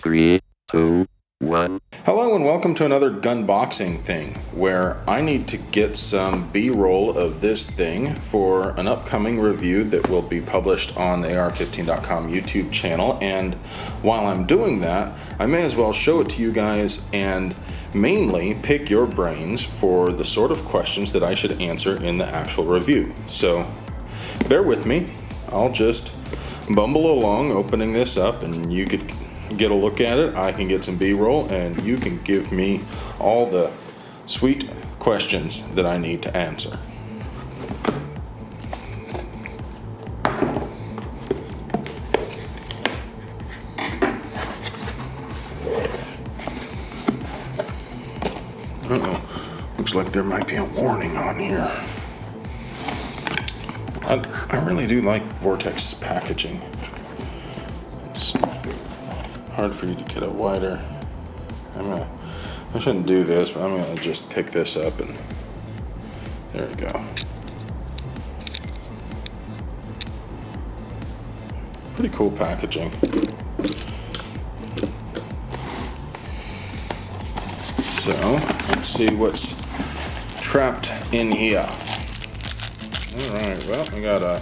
3, 2, 1. Hello and welcome to another gunboxing thing where I need to get some B-roll of this thing for an upcoming review that will be published on the AR15.com YouTube channel, and while I'm doing that I may as well show it to you guys and mainly pick your brains for the sort of questions that I should answer in the actual review. So bear with me, I'll just bumble along opening this up and you could get a look at it, I can get some B-roll, and you can give me all the sweet questions that I need to answer. Uh-oh, looks like there might be a warning on here. I really do like Vortex's packaging. It's hard for you to get a wider. I shouldn't do this, but I'm gonna just pick this up and there we go. Pretty cool packaging. So let's see what's trapped in here. All right, well, we got a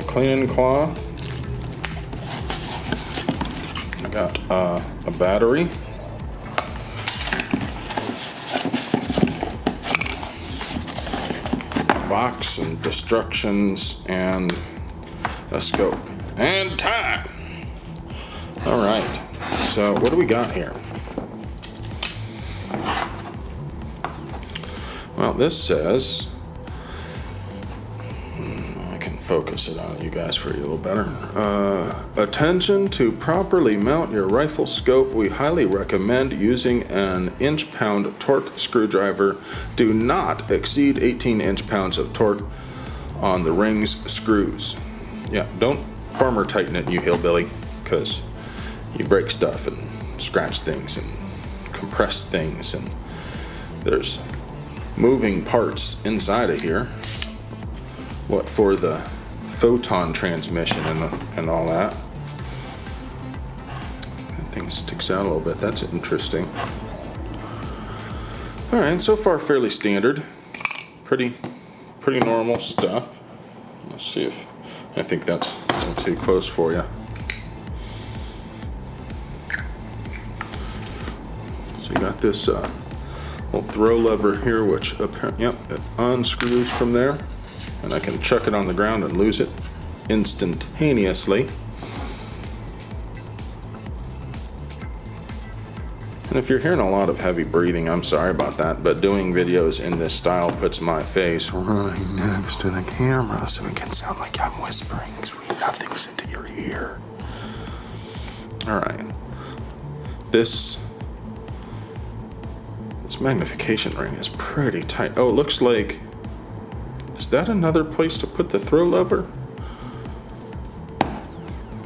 cleaning cloth. Got a battery, box and instructions, and a scope and time. All right, so what do we got here? Well, this says, focus it on you guys for a little better. Attention to properly mount your rifle scope. We highly recommend using an inch-pound torque screwdriver. Do not exceed 18 inch-pounds of torque on the rings screws. Yeah, don't farmer tighten it, you hillbilly, because you break stuff and scratch things and compress things, and there's moving parts inside of here. What for the photon transmission and all that. That thing sticks out a little bit. That's interesting. All right, so far fairly standard. Pretty normal stuff. Let's see if I think that's a little too close for you. So you got this little throw lever here, which apparently, yep, it unscrews from there. And I can chuck it on the ground and lose it instantaneously. And if you're hearing a lot of heavy breathing, I'm sorry about that, but doing videos in this style puts my face right next to the camera so it can sound like I'm whispering, because we have things into your ear. All right. This magnification ring is pretty tight. Oh, it looks like, is that another place to put the throw lever?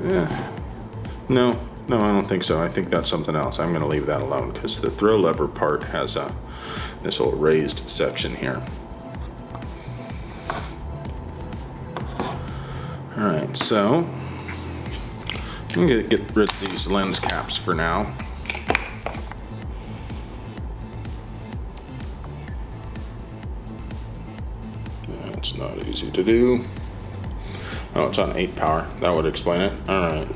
Yeah. No, I don't think so. I think that's something else. I'm going to leave that alone because the throw lever part has this little raised section here. All right, so I'm going to get rid of these lens caps for now. It's not easy to do. Oh, it's on 8 power. That would explain it. All right.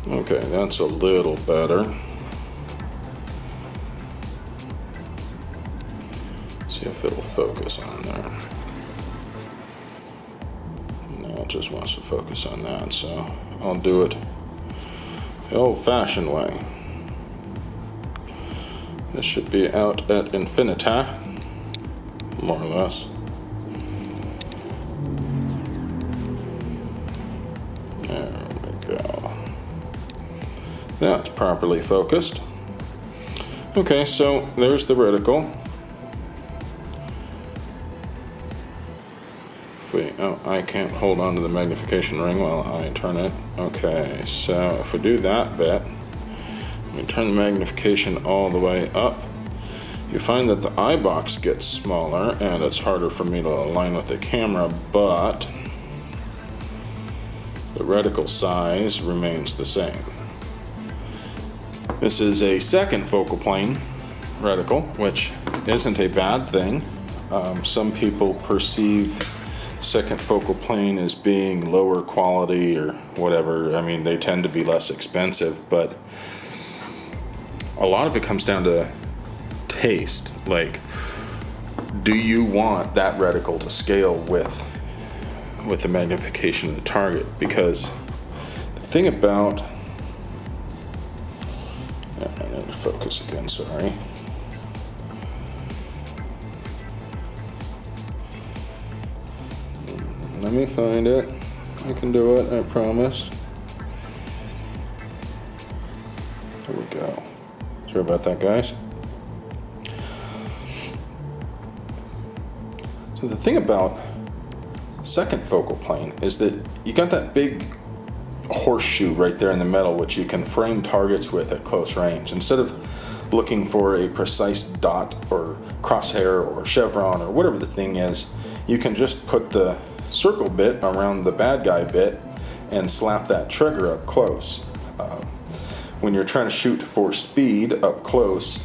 Okay, that's a little better. See if it'll focus on there. No, it just wants to focus on that, so I'll do it the old-fashioned way. This should be out at infinity, more or less. There we go. That's properly focused. Okay, so there's the reticle. Wait, oh, I can't hold on to the magnification ring while I turn it. Okay, so if we do that bit, we turn the magnification all the way up, you find that the eye box gets smaller and it's harder for me to align with the camera, but The reticle size remains the same. This is a second focal plane reticle, which isn't a bad thing. Some people perceive second focal plane as being lower quality or whatever. I mean, they tend to be less expensive, but a lot of it comes down to taste. Like, do you want that reticle to scale with the magnification of the target? Because the thing about, I need to focus again, sorry. Let me find it. I can do it, I promise. There we go. Sorry about that, guys. So the thing about second focal plane is that you got that big horseshoe right there in the middle, which you can frame targets with at close range. Instead of looking for a precise dot or crosshair or chevron or whatever the thing is, you can just put the circle bit around the bad guy bit and slap that trigger up close. When you're trying to shoot for speed up close,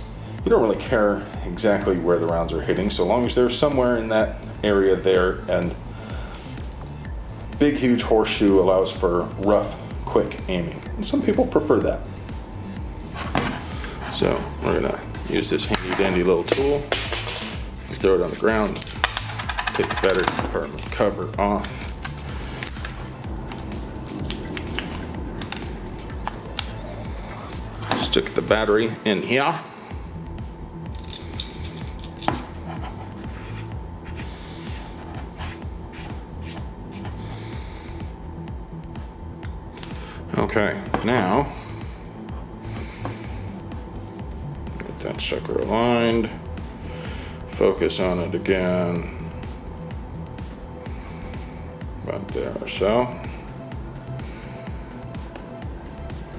you don't really care exactly where the rounds are hitting, so long as they're somewhere in that area there. And big huge horseshoe allows for rough, quick aiming, and some people prefer that. So we're gonna use this handy dandy little tool, throw it on the ground, take the battery compartment cover off, stick the battery in here. Okay, now get that sucker aligned, focus on it again, about there or so.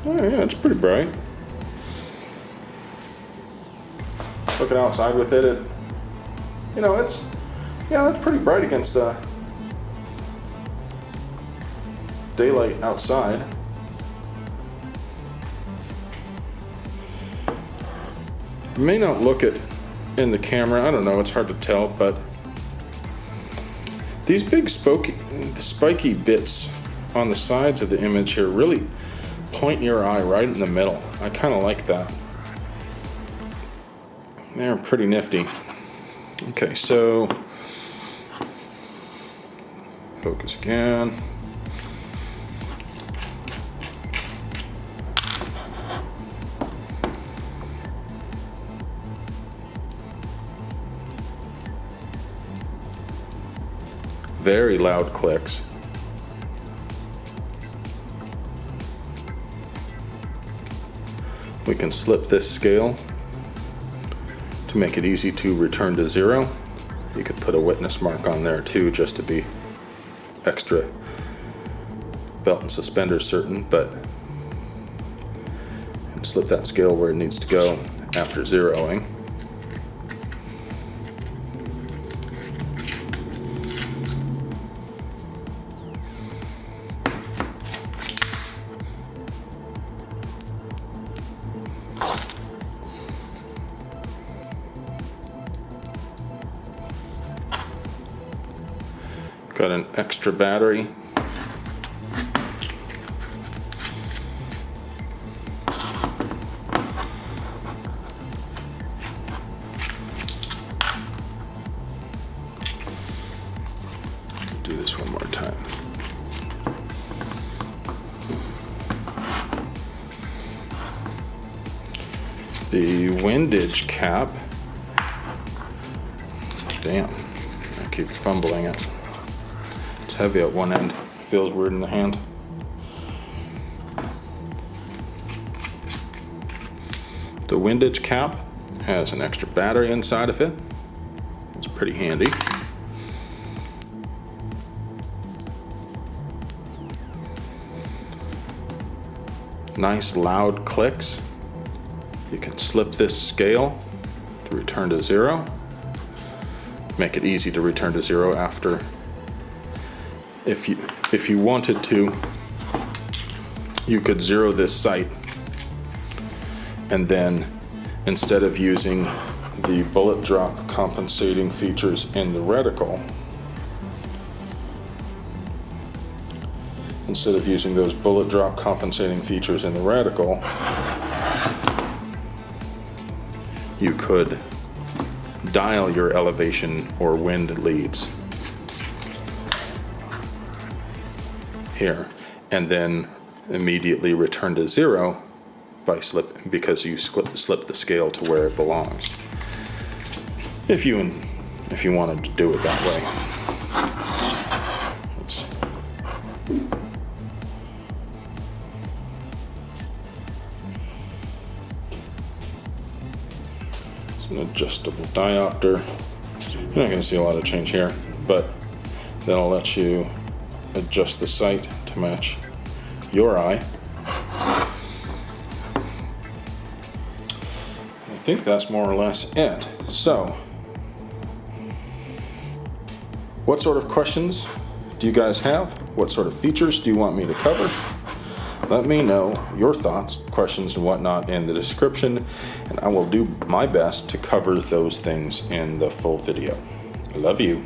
Oh yeah, it's pretty bright. Looking outside with it, you know, it's pretty bright against daylight outside. It may not look it in the camera, I don't know, it's hard to tell, but these big spiky bits on the sides of the image here really point your eye right in the middle. I kind of like that. They're pretty nifty. Okay, so focus again. Very loud clicks. We can slip this scale to make it easy to return to 0. You could put a witness mark on there too, just to be extra belt and suspenders certain, but and slip that scale where it needs to go after zeroing. Got an extra battery. Do this one more time. The windage cap. Damn, I keep fumbling it. It's heavy at one end, feels weird in the hand. The windage cap has an extra battery inside of it. It's pretty handy. Nice loud clicks. You can slip this scale to return to 0. Make it easy to return to 0 after. If you wanted to you could zero this sight, and then instead of using the bullet drop compensating features in the reticle, instead of using those bullet drop compensating features in the reticle, you could dial your elevation or wind leads here, and then immediately return to zero by because you slip the scale to where it belongs. If you wanted to do it that way. It's an adjustable diopter. You're not going to see a lot of change here, but that'll let you adjust the sight to match your eye. I think that's more or less it. So, what sort of questions do you guys have? What sort of features do you want me to cover? Let me know your thoughts, questions, and whatnot in the description, and I will do my best to cover those things in the full video. I love you.